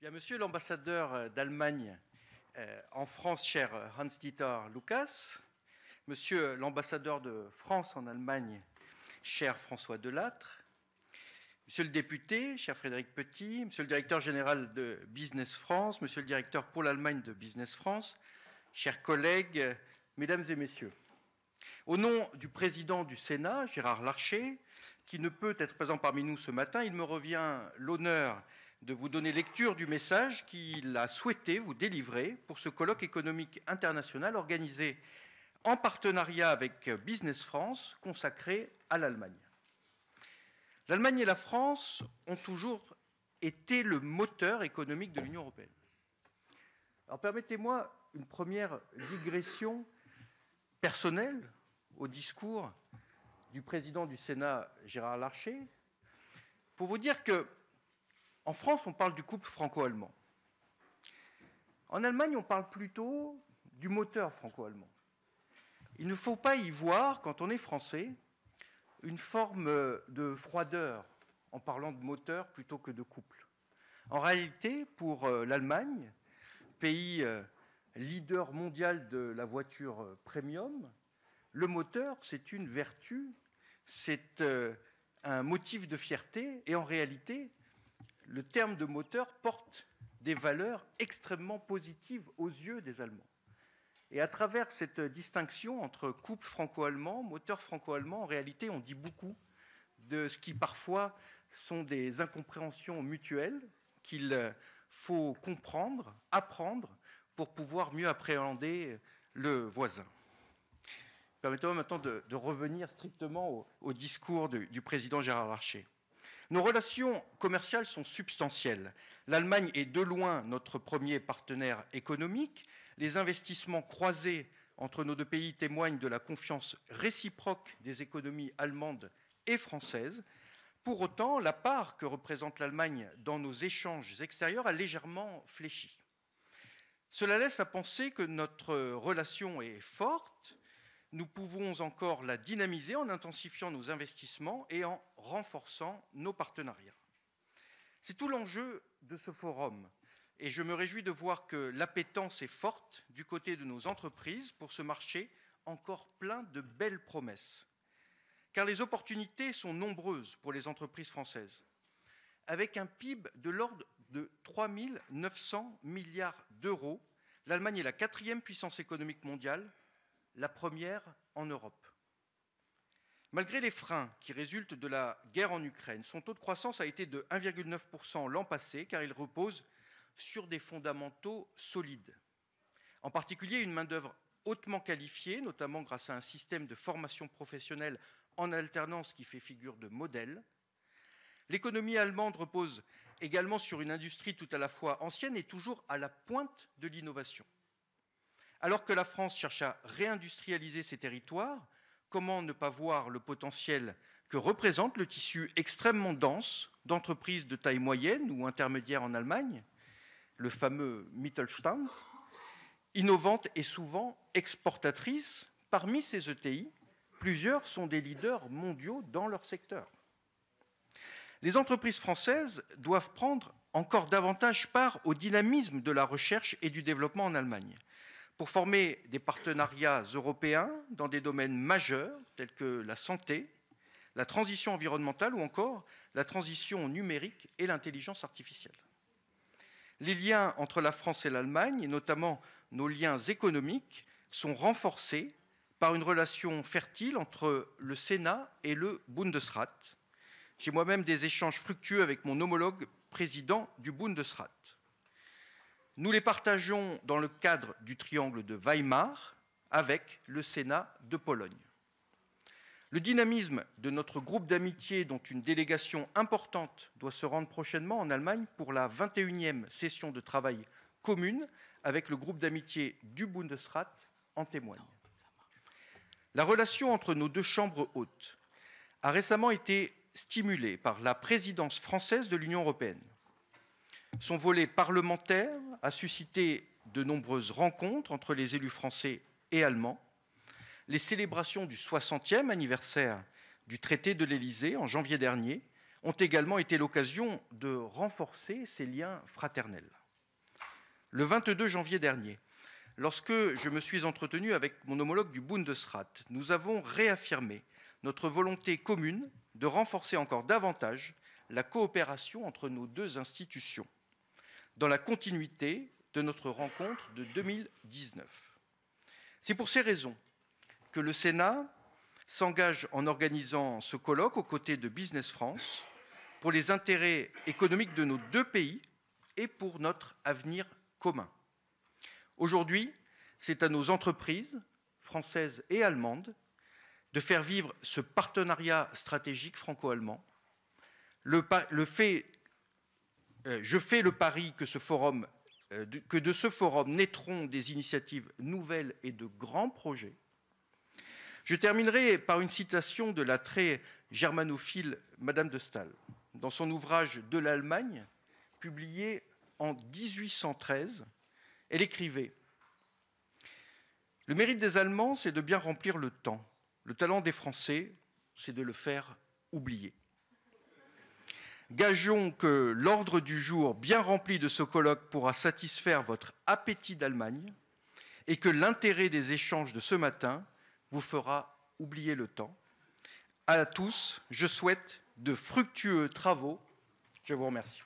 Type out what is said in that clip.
Bien, monsieur l'ambassadeur d'Allemagne en France, cher Hans-Dieter Lucas, monsieur l'ambassadeur de France en Allemagne, cher François Delattre, monsieur le député, cher Frédéric Petit, monsieur le directeur général de Business France, monsieur le directeur pour l'Allemagne de Business France, chers collègues, mesdames et messieurs, au nom du président du Sénat, Gérard Larcher, qui ne peut être présent parmi nous ce matin, il me revient l'honneur de vous donner lecture du message qu'il a souhaité vous délivrer pour ce colloque économique international organisé en partenariat avec Business France consacré à l'Allemagne. L'Allemagne et la France ont toujours été le moteur économique de l'Union européenne. Alors permettez-moi une première digression personnelle au discours du président du Sénat, Gérard Larcher, pour vous dire que en France, on parle du couple franco-allemand. En Allemagne, on parle plutôt du moteur franco-allemand. Il ne faut pas y voir, quand on est français, une forme de froideur en parlant de moteur plutôt que de couple. En réalité, pour l'Allemagne, pays leader mondial de la voiture premium, le moteur, c'est une vertu, c'est un motif de fierté, et en réalité, le terme de moteur porte des valeurs extrêmement positives aux yeux des Allemands. Et à travers cette distinction entre couple franco-allemand, moteur franco-allemand, en réalité, on dit beaucoup de ce qui parfois sont des incompréhensions mutuelles qu'il faut comprendre, apprendre, pour pouvoir mieux appréhender le voisin. Permettez-moi maintenant de revenir strictement au discours du président Gérard Larcher. Nos relations commerciales sont substantielles. L'Allemagne est de loin notre premier partenaire économique. Les investissements croisés entre nos deux pays témoignent de la confiance réciproque des économies allemandes et françaises. Pour autant, la part que représente l'Allemagne dans nos échanges extérieurs a légèrement fléchi. Cela laisse à penser que notre relation est forte. Nous pouvons encore la dynamiser en intensifiant nos investissements et en renforçant nos partenariats. C'est tout l'enjeu de ce forum et je me réjouis de voir que l'appétence est forte du côté de nos entreprises pour ce marché encore plein de belles promesses. Car les opportunités sont nombreuses pour les entreprises françaises. Avec un PIB de l'ordre de 3 900 milliards d'euros, l'Allemagne est la quatrième puissance économique mondiale, la première en Europe. Malgré les freins qui résultent de la guerre en Ukraine, son taux de croissance a été de 1,9% l'an passé, car il repose sur des fondamentaux solides. En particulier, une main-d'œuvre hautement qualifiée, notamment grâce à un système de formation professionnelle en alternance qui fait figure de modèle. L'économie allemande repose également sur une industrie tout à la fois ancienne et toujours à la pointe de l'innovation. Alors que la France cherche à réindustrialiser ses territoires, comment ne pas voir le potentiel que représente le tissu extrêmement dense d'entreprises de taille moyenne ou intermédiaire en Allemagne, le fameux Mittelstand, innovantes et souvent exportatrices. Parmi ces ETI, plusieurs sont des leaders mondiaux dans leur secteur. Les entreprises françaises doivent prendre encore davantage part au dynamisme de la recherche et du développement en Allemagne, pour former des partenariats européens dans des domaines majeurs tels que la santé, la transition environnementale ou encore la transition numérique et l'intelligence artificielle. Les liens entre la France et l'Allemagne, et notamment nos liens économiques, sont renforcés par une relation fertile entre le Sénat et le Bundesrat. J'ai moi-même des échanges fructueux avec mon homologue président du Bundesrat. Nous les partageons dans le cadre du triangle de Weimar avec le Sénat de Pologne. Le dynamisme de notre groupe d'amitié, dont une délégation importante doit se rendre prochainement en Allemagne pour la 21e session de travail commune avec le groupe d'amitié du Bundesrat, en témoigne. La relation entre nos deux chambres hautes a récemment été stimulée par la présidence française de l'Union européenne. Son volet parlementaire a suscité de nombreuses rencontres entre les élus français et allemands. Les célébrations du 60e anniversaire du traité de l'Élysée en janvier dernier ont également été l'occasion de renforcer ces liens fraternels. Le 22 janvier dernier, lorsque je me suis entretenu avec mon homologue du Bundesrat, nous avons réaffirmé notre volonté commune de renforcer encore davantage la coopération entre nos deux institutions, dans la continuité de notre rencontre de 2019. C'est pour ces raisons que le Sénat s'engage en organisant ce colloque aux côtés de Business France pour les intérêts économiques de nos deux pays et pour notre avenir commun. Aujourd'hui, c'est à nos entreprises françaises et allemandes de faire vivre ce partenariat stratégique franco-allemand. Je fais le pari que de ce forum naîtront des initiatives nouvelles et de grands projets. Je terminerai par une citation de la très germanophile Madame de Staël. Dans son ouvrage « De l'Allemagne », publié en 1813, elle écrivait « Le mérite des Allemands, c'est de bien remplir le temps. Le talent des Français, c'est de le faire oublier. » Gageons que l'ordre du jour bien rempli de ce colloque pourra satisfaire votre appétit d'Allemagne et que l'intérêt des échanges de ce matin vous fera oublier le temps. À tous, je souhaite de fructueux travaux. Je vous remercie.